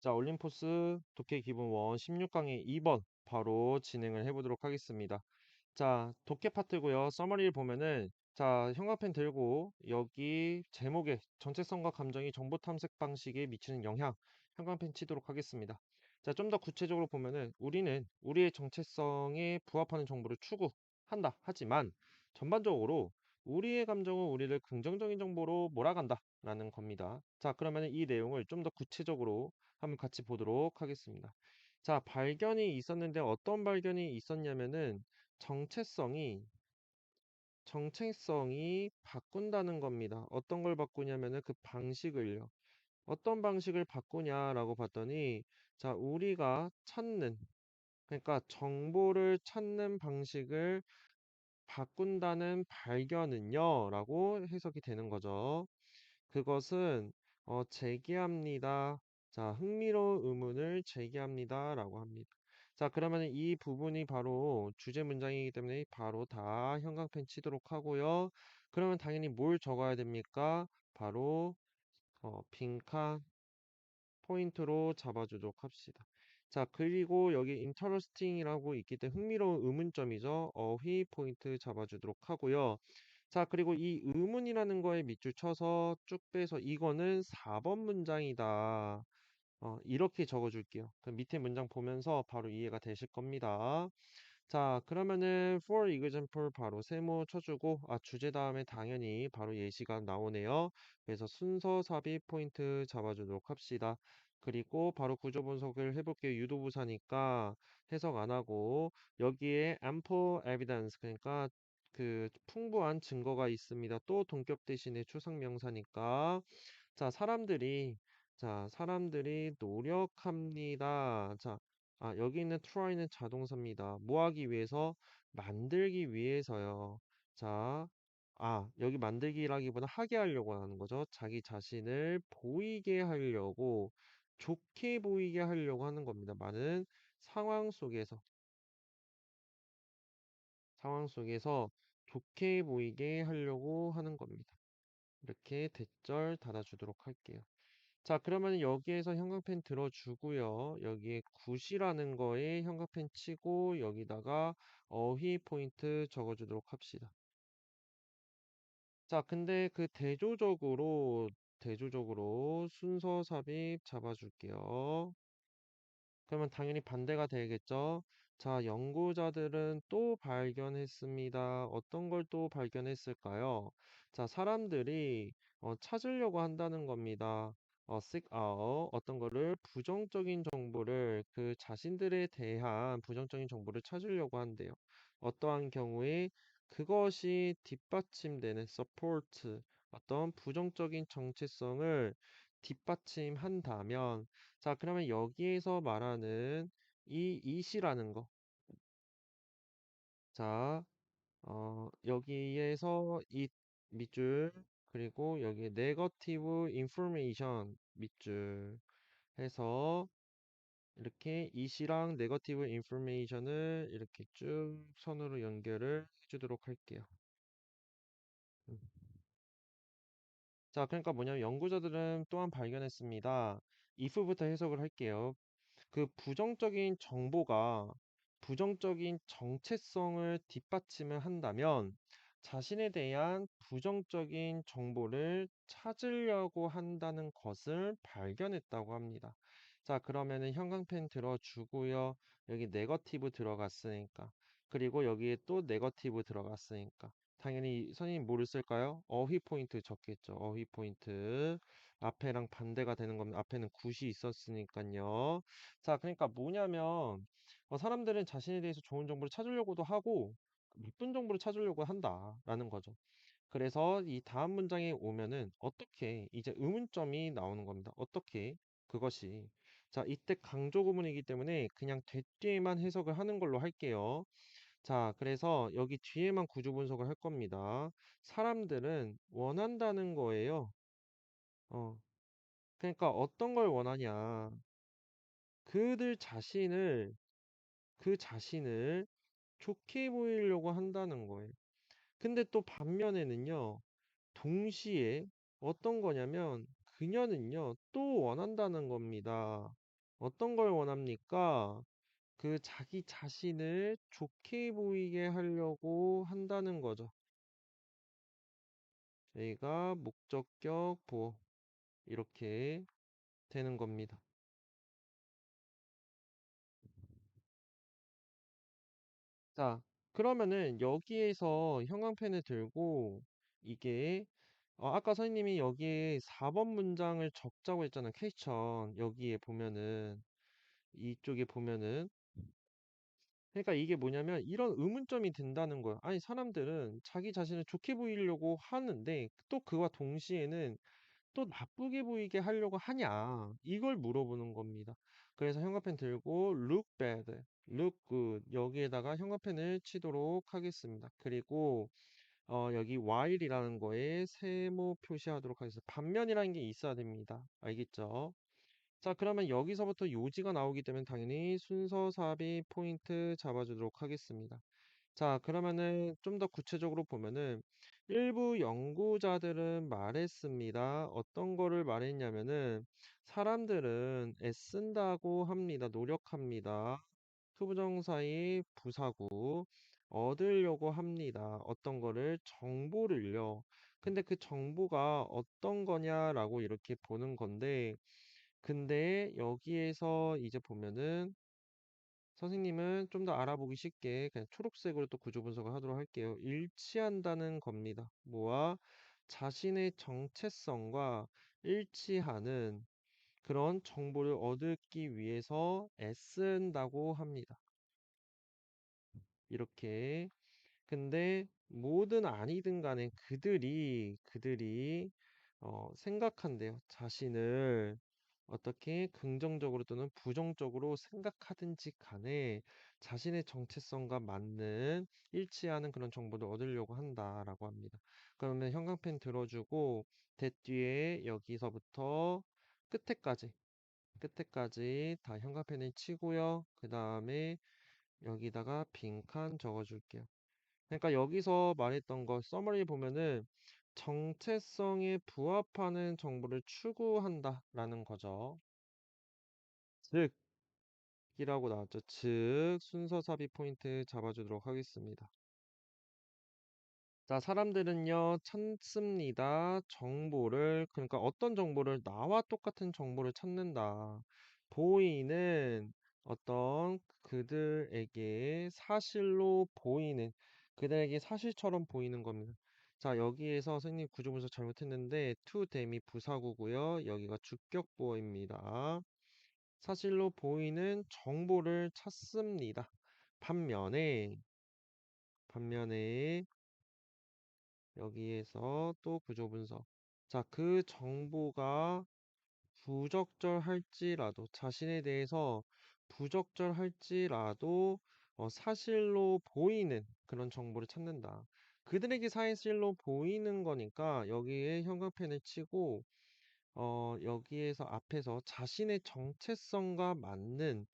자, 올림포스 독해 기본 원 16강의 2번 바로 진행을 해보도록 하겠습니다. 자, 독해 파트고요. 서머리를 보면은 자, 형광펜 들고 여기 제목에 정체성과 감정이 정보 탐색 방식에 미치는 영향 형광펜 치도록 하겠습니다. 자, 좀 더 구체적으로 보면은 우리는 우리의 정체성에 부합하는 정보를 추구한다. 하지만 전반적으로 우리의 감정은 우리를 긍정적인 정보로 몰아간다. 라는 겁니다. 자, 그러면 이 내용을 좀 더 구체적으로 한번 같이 보도록 하겠습니다. 자, 발견이 있었는데 어떤 발견이 있었냐면은 정체성이 정체성이 바꾼다는 겁니다. 어떤 걸 바꾸냐면은 그 방식을요. 어떤 방식을 바꾸냐라고 봤더니 자, 우리가 찾는 그러니까 정보를 찾는 방식을 바꾼다는 발견은요 라고 해석이 되는 거죠. 그것은 제기합니다. 자, 흥미로운 의문을 제기합니다라고 합니다. 자, 그러면 이 부분이 바로 주제 문장이기 때문에 바로 다 형광펜 치도록 하고요. 그러면 당연히 뭘 적어야 됩니까? 바로 빈칸 포인트로 잡아주도록 합시다. 자, 그리고 여기 interesting이라고 있기 때문에 흥미로운 의문점이죠. 어휘 포인트 잡아주도록 하고요. 자, 그리고 이 의문이라는 거에 밑줄 쳐서 쭉 빼서 이거는 4번 문장이다. 이렇게 적어줄게요. 그럼 밑에 문장 보면서 바로 이해가 되실 겁니다. 자, 그러면은 for example 바로 세모 쳐주고 주제 다음에 당연히 바로 예시가 나오네요. 그래서 순서 삽입 포인트 잡아주도록 합시다. 그리고 바로 구조 분석을 해볼게요. 유도부사니까 해석 안 하고 여기에 ample evidence 그러니까 그 풍부한 증거가 있습니다. 또 동격 대신에 추상 명사니까 자, 사람들이 노력합니다. 자, 여기 있는 try는 자동사입니다. 뭐 하기 위해서? 만들기 위해서요. 자, 여기 만들기라기보다 하게 하려고 하는 거죠. 자기 자신을 보이게 하려고, 좋게 보이게 하려고 하는 겁니다. 많은 상황 속에서, 상황 속에서 좋게 보이게 하려고 하는 겁니다. 이렇게 대절 달아주도록 할게요. 자, 그러면 여기에서 형광펜 들어주고요. 여기에 굿이라는 거에 형광펜 치고 여기다가 어휘 포인트 적어주도록 합시다. 자, 근데 그 대조적으로 순서 삽입 잡아줄게요. 그러면 당연히 반대가 되겠죠. 자, 연구자들은 또 발견했습니다. 어떤 걸 또 발견했을까요? 자, 사람들이 찾으려고 한다는 겁니다. 어떤 거를 부정적인 정보를 그 자신들에 대한 부정적인 정보를 찾으려고 한대요. 어떠한 경우에 그것이 뒷받침되는 support 어떤 부정적인 정체성을 뒷받침한다면 자, 그러면 여기에서 말하는 이 it이라는 거. 자, 여기에서 it 밑줄 그리고 여기에 negative information 밑줄 해서 이렇게 it이랑 negative information을 이렇게 쭉 선으로 연결을 해주도록 할게요. 음. 자, 그러니까 뭐냐면 연구자들은 또한 발견했습니다. if부터 해석을 할게요. 그 부정적인 정보가 부정적인 정체성을 뒷받침을 한다면 자신에 대한 부정적인 정보를 찾으려고 한다는 것을 발견했다고 합니다. 자, 그러면은 형광펜 들어주고요. 여기 네거티브 들어갔으니까. 그리고 여기에 또 네거티브 들어갔으니까. 당연히 선생님 뭐를 쓸까요? 어휘 포인트 적겠죠. 어휘 포인트. 앞에랑 반대가 되는 겁니다. 앞에는 굿이 있었으니까요. 자, 그러니까 뭐냐면 사람들은 자신에 대해서 좋은 정보를 찾으려고도 하고 나쁜 정보를 찾으려고 한다라는 거죠. 그래서 이 다음 문장에 오면은 어떻게 이제 의문점이 나오는 겁니다. 어떻게 그것이 자, 이때 강조 구문이기 때문에 그냥 뒤에만 해석을 하는 걸로 할게요. 자, 그래서 여기 뒤에만 구조 분석을 할 겁니다. 사람들은 원한다는 거예요. 어, 그러니까 어떤 걸 원하냐. 그들 자신을, 그 자신을 좋게 보이려고 한다는 거예요. 근데 또 반면에는요, 동시에 어떤 거냐면, 그녀는요, 또 원한다는 겁니다. 어떤 걸 원합니까? 그 자기 자신을 좋게 보이게 하려고 한다는 거죠. 저희가 목적격 보어 이렇게 되는 겁니다. 자, 그러면은 여기에서 형광펜을 들고 이게 아까 선생님이 여기에 4번 문장을 적자고 했잖아요. 퀘스천 여기에 보면은 이쪽에 보면은 그러니까 이게 뭐냐면 이런 의문점이 든다는 거예요. 아니 사람들은 자기 자신을 좋게 보이려고 하는데 또 그와 동시에는 또 나쁘게 보이게 하려고 하냐? 이걸 물어보는 겁니다. 그래서 형광펜 들고 look bad, look good 여기에다가 형광펜을 치도록 하겠습니다. 그리고 여기 while이라는 거에 세모 표시하도록 하겠습니다. 반면이라는 게 있어야 됩니다. 알겠죠? 자, 그러면 여기서부터 요지가 나오기 때문에 당연히 순서 삽입 포인트 잡아주도록 하겠습니다. 자, 그러면은 좀 더 구체적으로 보면은 일부 연구자들은 말했습니다. 어떤 거를 말했냐면은 사람들은 애쓴다고 합니다. 노력합니다. 투부정사의 부사구 얻으려고 합니다. 어떤 거를 정보를요. 근데 그 정보가 어떤 거냐라고 이렇게 보는 건데 근데 여기에서 이제 보면은 선생님은 좀 더 알아보기 쉽게 그냥 초록색으로 또 구조 분석을 하도록 할게요. 일치한다는 겁니다. 뭐와 자신의 정체성과 일치하는 그런 정보를 얻기 위해서 애쓴다고 합니다. 이렇게. 근데 뭐든 아니든 간에 그들이 생각한대요. 자신을 어떻게 긍정적으로 또는 부정적으로 생각하든지 간에 자신의 정체성과 맞는 일치하는 그런 정보를 얻으려고 한다라고 합니다. 그러면 형광펜 들어주고 대 뒤에 여기서부터 끝에까지 끝에까지 다 형광펜을 치고요. 그 다음에 여기다가 빈칸 적어줄게요. 그러니까 여기서 말했던 거 서머리 보면은 정체성에 부합하는 정보를 추구한다라는 거죠. 즉, 이라고 나왔죠. 즉, 순서 삽입 포인트 잡아주도록 하겠습니다. 자, 사람들은요, 찾습니다. 정보를, 그러니까 어떤 정보를, 나와 똑같은 정보를 찾는다. 보이는 어떤 그들에게 사실로 보이는, 그들에게 사실처럼 보이는 겁니다. 자, 여기에서 선생님 구조 분석 잘못했는데, to them이 부사구고요. 여기가 주격보어입니다. 사실로 보이는 정보를 찾습니다. 반면에, 여기에서 또 구조 분석. 자, 그 정보가 부적절할지라도, 자신에 대해서 부적절할지라도 사실로 보이는 그런 정보를 찾는다. 그들에게 사실로 보이는 거니까 여기에 형광펜을 치고 여기에서 앞에서 자신의 정체성과 맞는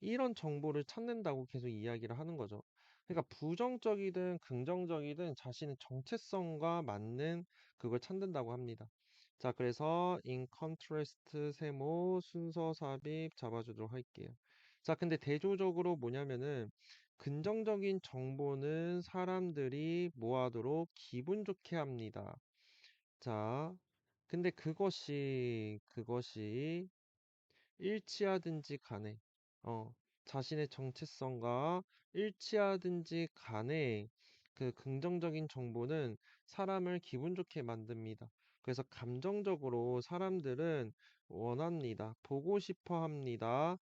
이런 정보를 찾는다고 계속 이야기를 하는 거죠. 그러니까 부정적이든 긍정적이든 자신의 정체성과 맞는 그걸 찾는다고 합니다. 자, 그래서 in contrast 세모 순서 삽입 잡아주도록 할게요. 자, 근데 대조적으로 뭐냐면은 긍정적인 정보는 사람들이 뭐하도록 기분 좋게 합니다. 자, 근데 그것이 일치하든지 간에, 어, 자신의 정체성과 일치하든지 간에 그 긍정적인 정보는 사람을 기분 좋게 만듭니다. 그래서 감정적으로 사람들은 원합니다. 보고 싶어 합니다.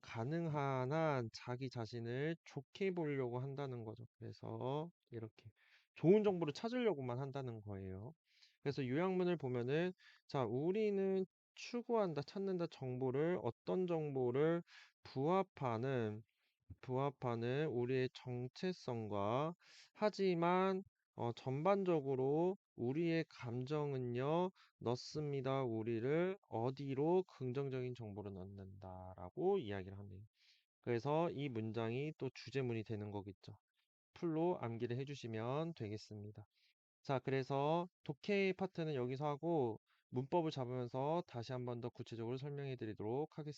가능한 한 자기 자신을 좋게 보려고 한다는 거죠. 그래서 이렇게 좋은 정보를 찾으려고만 한다는 거예요. 그래서 요약문을 보면은 자, 우리는 추구한다, 찾는다 정보를 어떤 정보를 부합하는 우리의 정체성과 하지만 전반적으로 우리의 감정은요 넣습니다. 우리를 어디로 긍정적인 정보를 넣는다라고 이야기를 하네요. 그래서 이 문장이 또 주제문이 되는 거겠죠. 풀로 암기를 해주시면 되겠습니다. 자, 그래서 독해 파트는 여기서 하고 문법을 잡으면서 다시 한번 더 구체적으로 설명해 드리도록 하겠습니다.